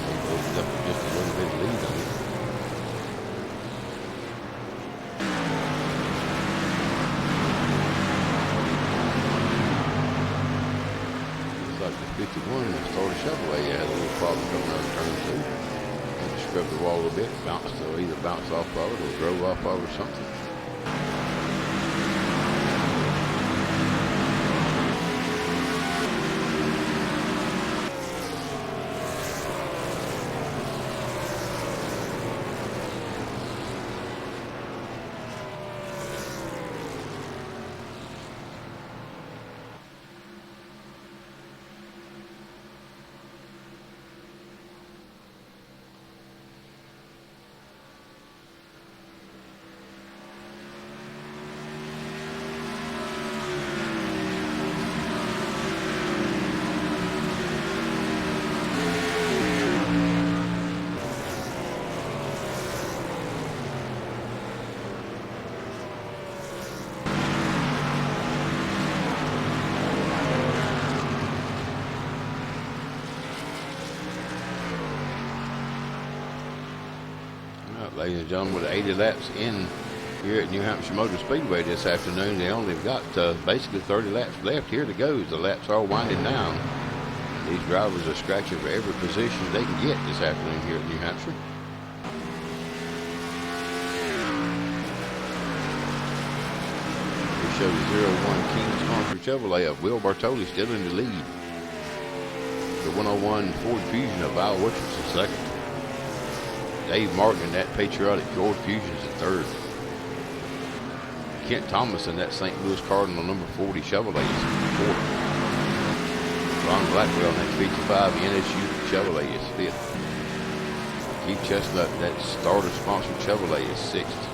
He opened up just a little bit of lead on it. Looks like the 51 that started Chevrolet had a little problem coming out of turn 2. Scrubbed the wall a little bit, bounced, or either bounced off of it or drove off of it or something. Ladies and gentlemen, with 80 laps in here at New Hampshire Motor Speedway this afternoon, they only got basically 30 laps left here to go. The laps are winding down. These drivers are scratching for every position they can get this afternoon here at New Hampshire. We show the 01 King sponsor Chevrolet of Will Bartoli still in the lead. The 101 Ford Fusion of Val Woodruff is second. Dave Martin in that patriotic Ford Fusion is in third. Kent Thomas in that St. Louis Cardinal number 40 Chevrolet is in fourth. Ron Blackwell in that 55 NSU Chevrolet is fifth. Keith Chestnut, that starter sponsored Chevrolet is 6th.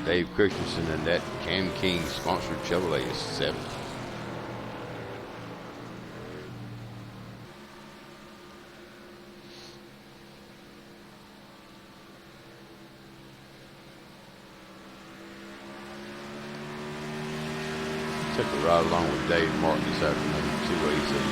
Dave Christensen and that Cam King sponsored Chevrolet is 7th. Took a ride along with Dave Martin this afternoon, see what he says.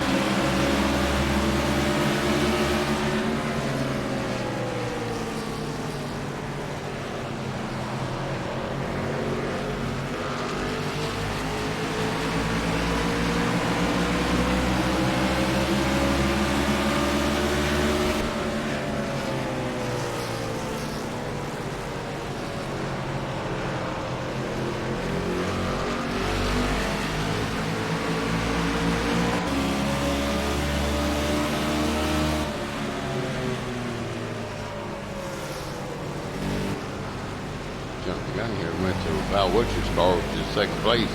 Jumped the gun here, went to Val Witcher's car, which is 2nd place.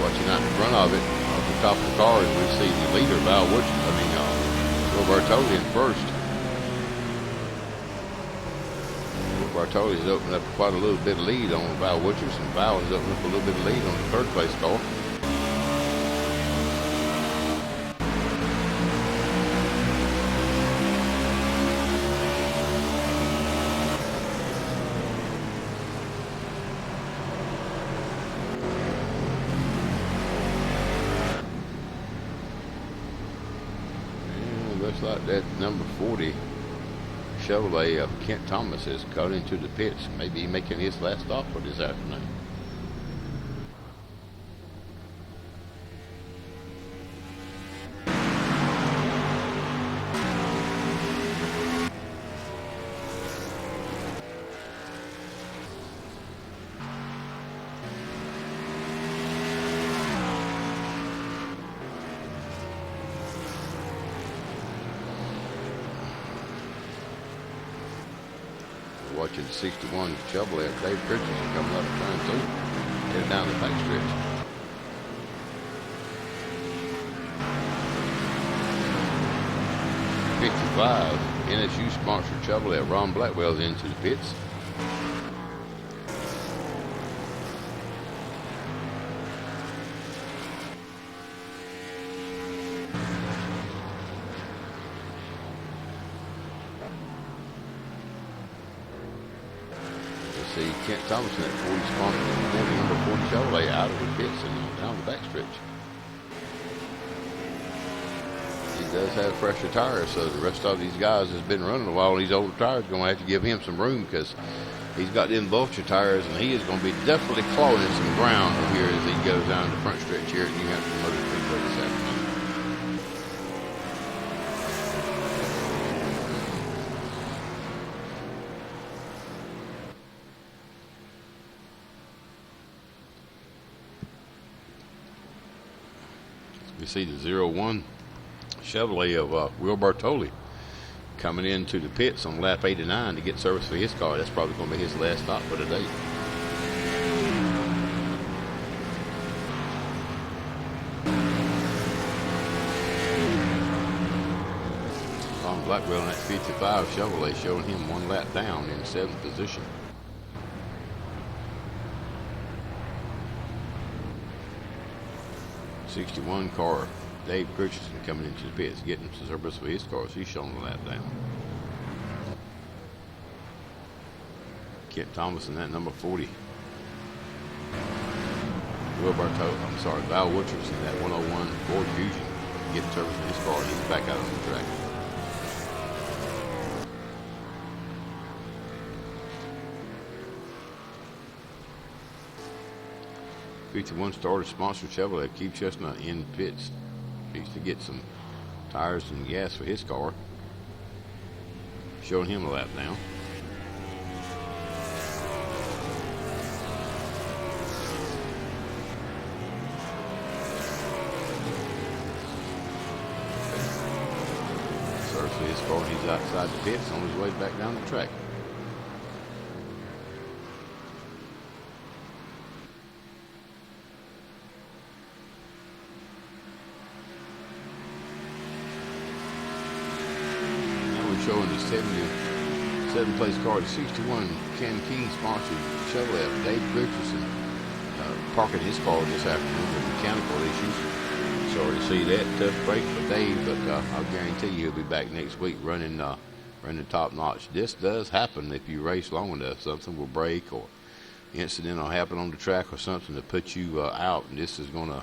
Watching out in front of it, off the top of the car, we see the leader, Val Witcher, Will Bartoli in 1st. Will Bartoli's opened up quite a little bit of lead on Val Witchers, and Val has opened up a little bit of lead on the 3rd place car. Looks like that number 40 Chevrolet of Kent Thomas is cut into the pits, maybe making his last stop for this afternoon. Watching 61 Chevrolet, Dave Christensen coming up turn 2, headed down the backstretch. '55 NSU sponsored Chevrolet, Ron Blackwell's into the pits. See Kent Thompson at 40 sponsored number 40 Chevrolet out of the pits and down the backstretch. He does have fresher tires, so the rest of these guys has been running a while. These older tires going to have to give him some room because he's got them vulture tires, and he is going to be definitely clawing some ground here as he goes down the front stretch here at New Hampshire Motor Speedway this afternoon. We see the 01 Chevrolet of Will Bartoli coming into the pits on lap 89 to get service for his car. That's probably going to be his last stop for the day. Ron Blackwell in that 55 Chevrolet showing him 1 lap down in 7th position. '61 car, Dave Christensen coming into the pits, getting some service for his car, so he's showing the lap down. Kent Thomas in that number 40. Val Witchers in that 101 Ford Fusion, getting service for his car, he's back out on the track. '51 starter sponsored Chevrolet, Keith Chestnut in pits. He used to get some tires and gas for his car. Showing him a lap now. Service for his car, he's outside the pits on his way back down the track. Showing the 70 Seventh place car, the 61 Ken King sponsored Chevrolet. Dave Richardson parking his car this afternoon with mechanical issues. Sorry to see that. Tough break for Dave, but I'll guarantee you he'll be back next week running top notch. This does happen if you race long enough. Something will break or incident will happen on the track or something to put you out, and this is going to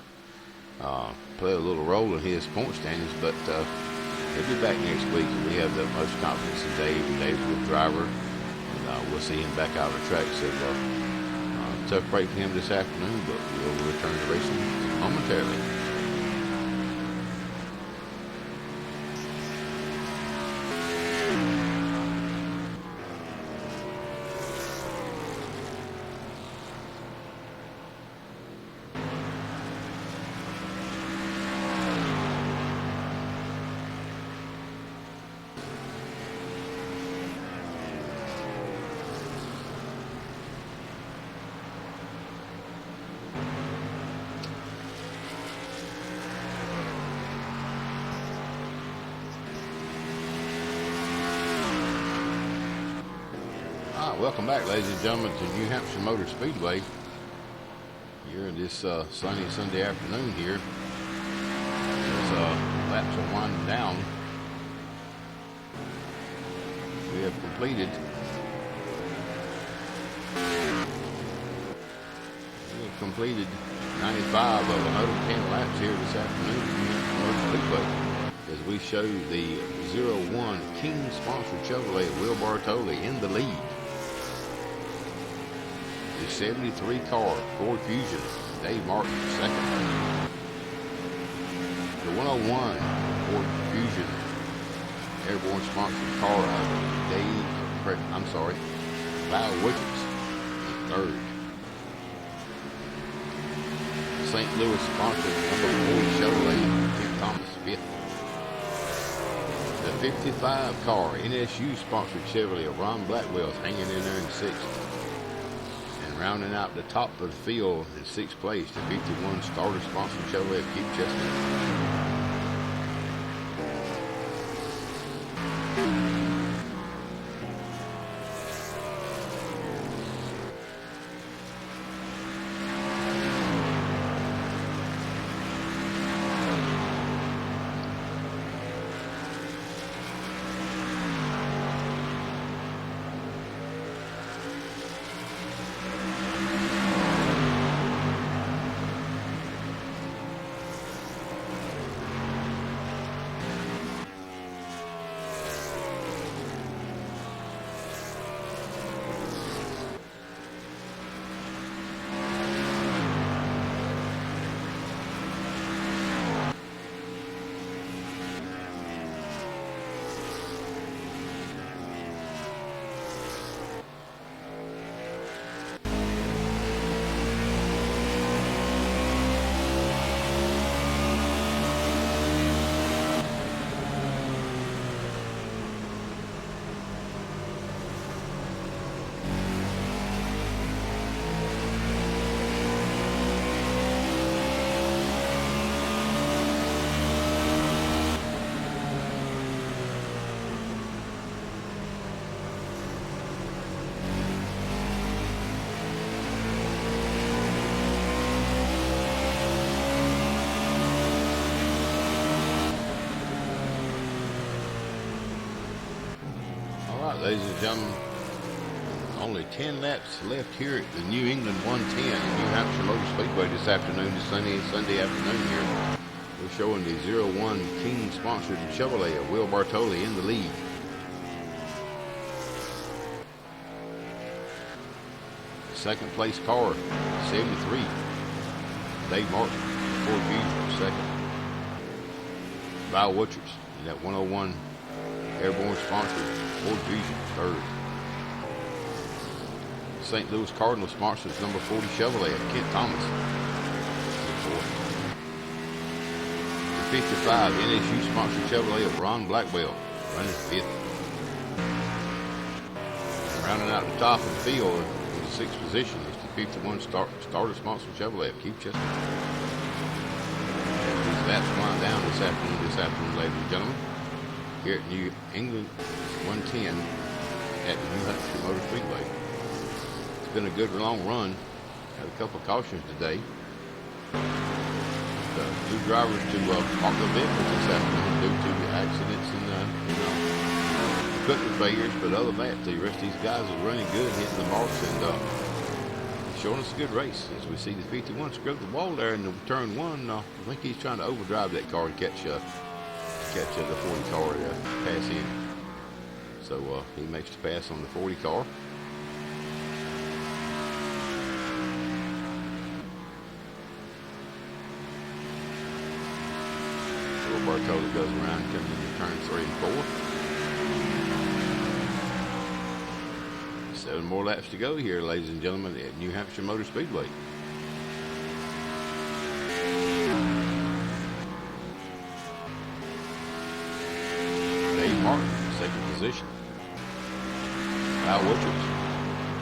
play a little role in his point standings, but he'll be back next week, and we have the most confidence in Dave, and Dave's a good driver, and we'll see him back out on the track. So tough break for him this afternoon, but we'll return to racing momentarily. Welcome back, ladies and gentlemen, to New Hampshire Motor Speedway. Here in this sunny Sunday afternoon here. As laps are winding down, we have completed 95 of 110 laps here this afternoon at New Hampshire Motor Speedway, as we show the 01 King sponsored Chevrolet Will Bartoli in the lead. The 73 car Ford Fusion, Dave Martin second. The 101 Ford Fusion airborne sponsored car Val Wickets in third. St. Louis sponsored number 4 Chevrolet Ken Thomas fifth. The 55 car NSU sponsored Chevrolet Ron Blackwell's hanging in there in sixth. Rounding out the top of the field in sixth place, the 51 starter sponsored Chevrolet Keith Chestnut. Ladies and gentlemen, only 10 laps left here at the New England 110 at New Hampshire Motor Speedway this afternoon, this Sunday afternoon here. We're showing the 01 King sponsored Chevrolet of Will Bartoli in the lead. Second place car, 73, Dave Martin, Ford Fusion, second. Val Wickets in that 101 airborne sponsored Ford Fusion, third. St. Louis Cardinal sponsors number 40 Chevrolet of Kent Thomas, fourth. The 55 NSU sponsored Chevrolet of Ron Blackwell, running fifth. Rounding out the top of the field in the sixth position is the 51 starter sponsored Chevrolet of Keith Chestnut. These laps wind down this afternoon, ladies and gentlemen. Here at New England 110 at the New Hampshire Motor Speedway. It's been a good long run. Had a couple of cautions today. The two drivers to park the vehicles this afternoon due to accidents and equipment failures, but other than that, the rest of these guys are running good, hitting the marks, and showing us a good race. As we see the 51 scrub the wall there in the turn one, I think he's trying to overdrive that car and catch the 40 car to pass in. So he makes the pass on the 40 car. Bartoli goes around, coming into turn 3 and 4. 7 more laps to go here, ladies and gentlemen, at New Hampshire Motor Speedway. Dave Martin, second position. Al Richards,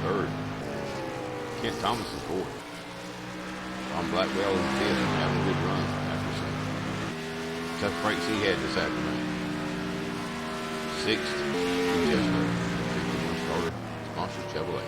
third. Kent Thomas is fourth. Ron Blackwell in fifth, having a good run after some tough breaks he had this afternoon. Sixth, Chestnut, 51 starter, sponsored Chevrolet.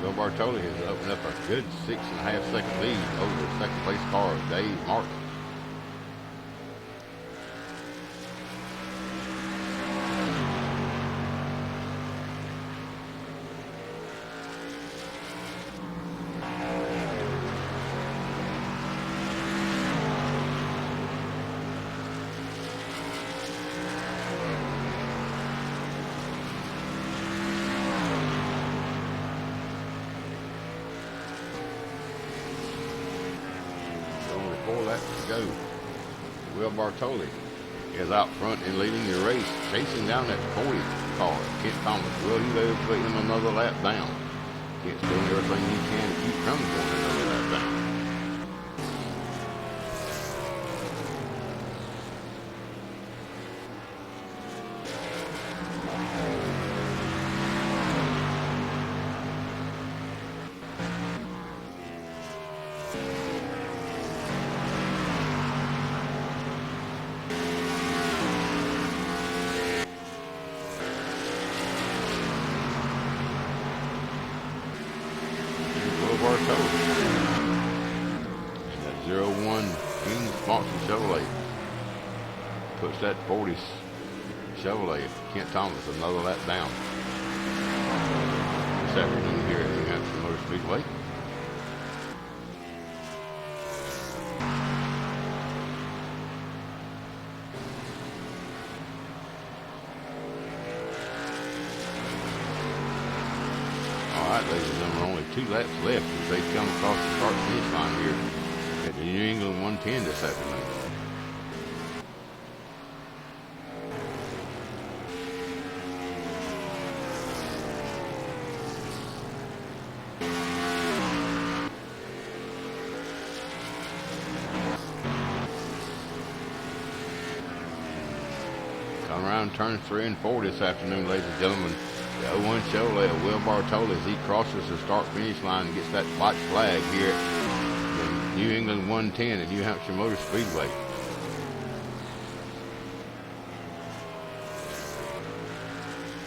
Bill Bartoli has opened up a good 6.5 second lead over the second place car of Dave Martin. Only 4 laps to go. Will Bartoli is out front and leading the race, chasing down that 40 car. Kent Thomas, will he be able to put him another lap down? Kent's doing everything he can to keep from going another lap down. Bartoli. And that 01 King sponsored Chevrolet puts that 40 Chevrolet Kent Thomas another lap down this afternoon here at New Hampshire Motor Speedway. Alright, ladies and gentlemen, only 2 laps left as they come across the start finish line here at the New England 110 this afternoon. Come around turn 3 and 4 this afternoon, ladies and gentlemen. The 01 Chevrolet of Will Bartoli as he crosses the start-finish line and gets that white flag here in New England 110 at New Hampshire Motor Speedway.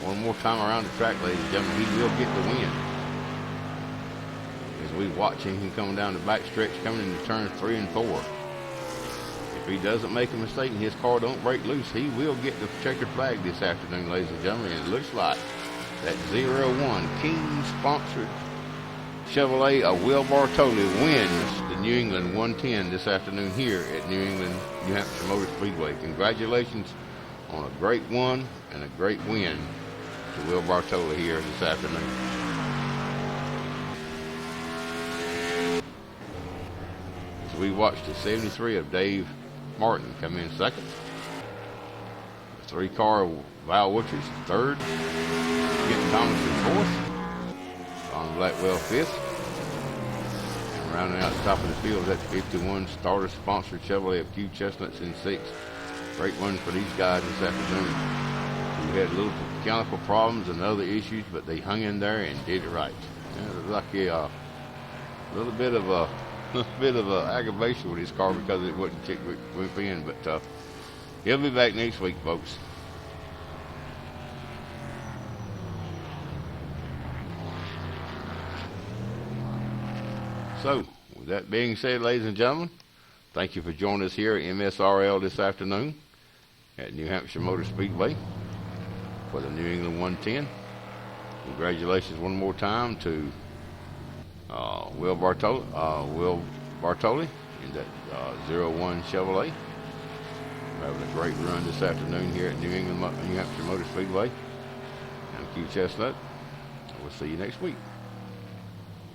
One more time around the track, ladies and gentlemen, he will get the win. As we watch him coming down the back stretch, coming into turns 3 and 4. If he doesn't make a mistake and his car don't break loose, he will get the checkered flag this afternoon, ladies and gentlemen. And it looks like that 01 King sponsored Chevrolet of Will Bartoli wins the New England 110 this afternoon here at New Hampshire Motor Speedway. Congratulations on a great one and a great win to Will Bartoli here this afternoon. As we watch the 73 of Dave Martin come in second. The 3 car Val Woodchers third. Kent Thomas in fourth. Ron Blackwell fifth. And rounding out the top of the field, that 51 starter sponsored Chevrolet of Q Chestnuts in sixth. Great run for these guys this afternoon. We had little mechanical problems and other issues, but they hung in there and did it right. It was like a little bit of a aggravation with his car because it wouldn't kick whip in, but he'll be back next week, folks. So, with that being said, ladies and gentlemen, thank you for joining us here at MSRL this afternoon at New Hampshire Motor Speedway for the New England 110. Congratulations one more time to Will Bartoli in that 01 Chevrolet. We're having a great run this afternoon here at New Hampshire Motor Speedway. I'm Q Chestnut. We'll see you next week.